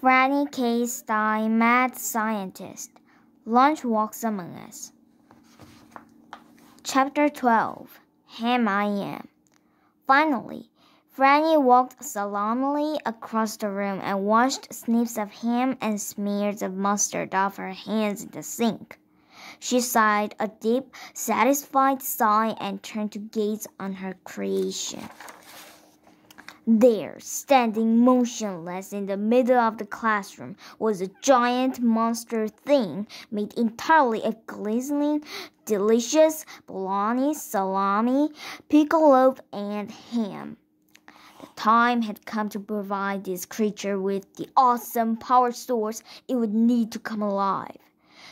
Franny K. Stein, mad scientist. Lunch walks among us. Chapter 12. Ham I Am. Finally, Franny walked solemnly across the room and washed snips of ham and smears of mustard off her hands in the sink. She sighed a deep, satisfied sigh and turned to gaze on her creation. There, standing motionless in the middle of the classroom, was a giant monster thing made entirely of glistening, delicious bologna, salami, pickle loaf, and ham. The time had come to provide this creature with the awesome power source it would need to come alive.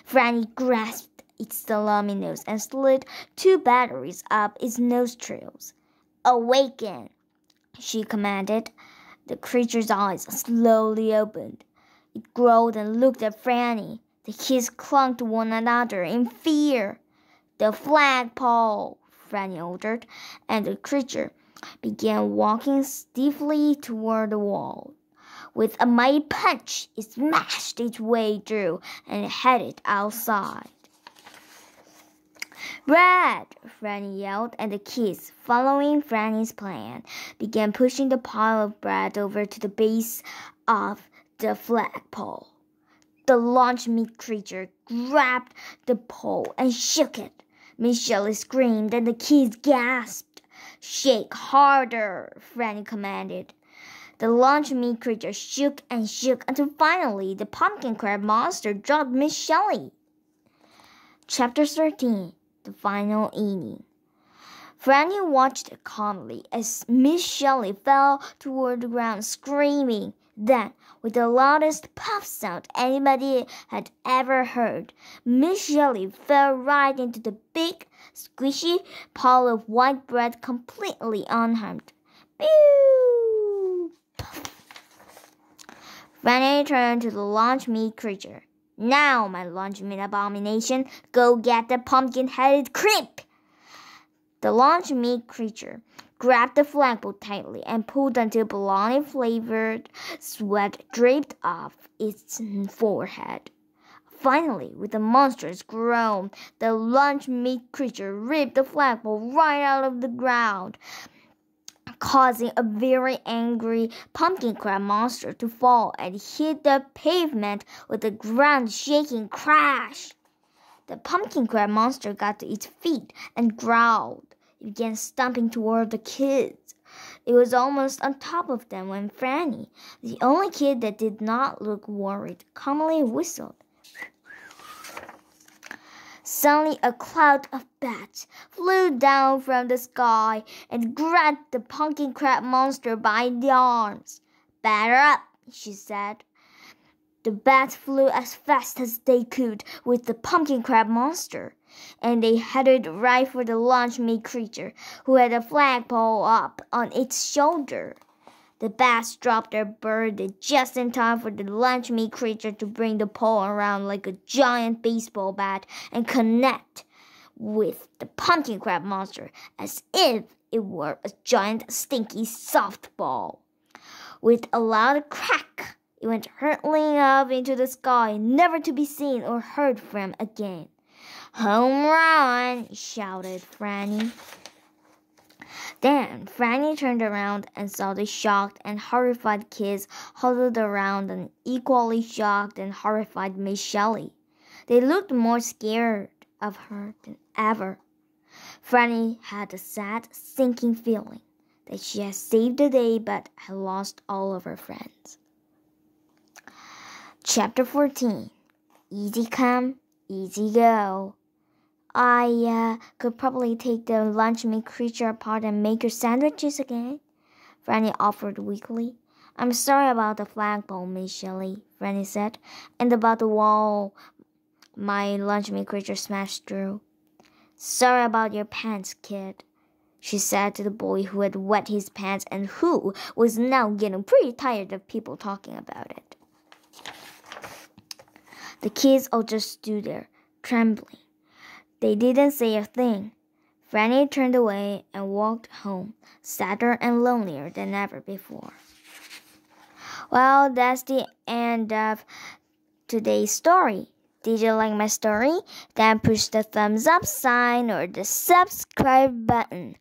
Franny grasped its salami nose and slid 2 batteries up its nostrils. "Awaken!" she commanded. The creature's eyes slowly opened. It growled and looked at Franny. The kids clung to one another in fear. "The flagpole," Franny ordered, and the creature began walking stiffly toward the wall. With a mighty punch, it smashed its way through and headed outside. "Brad!" Franny yelled, and the kids, following Franny's plan, began pushing the pile of bread over to the base of the flagpole. The lunch meat creature grabbed the pole and shook it. Miss Shelley screamed, and the kids gasped. "Shake harder," Franny commanded. The lunch meat creature shook and shook until finally the pumpkin crab monster dropped Miss Shelley. Chapter 13. The final eating. Franny watched calmly as Miss Shelley fell toward the ground screaming. Then, with the loudest puff sound anybody had ever heard, Miss Shelley fell right into the big, squishy pile of white bread completely unharmed. Pew! Franny turned to the lunch meat creature. "Now, my lunch meat abomination, go get the pumpkin-headed creep!" The lunch meat creature grabbed the flagpole tightly and pulled until bologna-flavored sweat dripped off its forehead. Finally, with a monstrous groan, the lunch meat creature ripped the flagpole right out of the ground, causing a very angry pumpkin crab monster to fall and hit the pavement with a ground-shaking crash. The pumpkin crab monster got to its feet and growled. It began stomping toward the kids. It was almost on top of them when Franny, the only kid that did not look worried, calmly whistled. Suddenly, a cloud of bats flew down from the sky and grabbed the pumpkin crab monster by the arms. "Batter up," she said. The bats flew as fast as they could with the pumpkin crab monster, and they headed right for the lunch meat creature, who had a flagpole up on its shoulder. The bats dropped their burden just in time for the lunch meat creature to bring the pole around like a giant baseball bat and connect with the pumpkin crab monster as if it were a giant stinky softball. With a loud crack, it went hurtling up into the sky, never to be seen or heard from again. "Home run!" shouted Franny. Then Franny turned around and saw the shocked and horrified kids huddled around an equally shocked and horrified Miss Shelley. They looked more scared of her than ever. Franny had a sad, sinking feeling that she had saved the day but had lost all of her friends. Chapter 14. Easy come, easy go. I could probably take the lunch meat creature apart and make your sandwiches again," Franny offered weakly. "I'm sorry about the flagpole, Miss Shelley," Franny said, "and about the wall my lunch meat creature smashed through." "Sorry about your pants, kid," she said to the boy who had wet his pants and who was now getting pretty tired of people talking about it. The kids all just stood there, trembling. They didn't say a thing. Franny turned away and walked home, sadder and lonelier than ever before. Well, that's the end of today's story. Did you like my story? Then push the thumbs up sign or the subscribe button.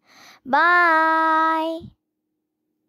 Bye!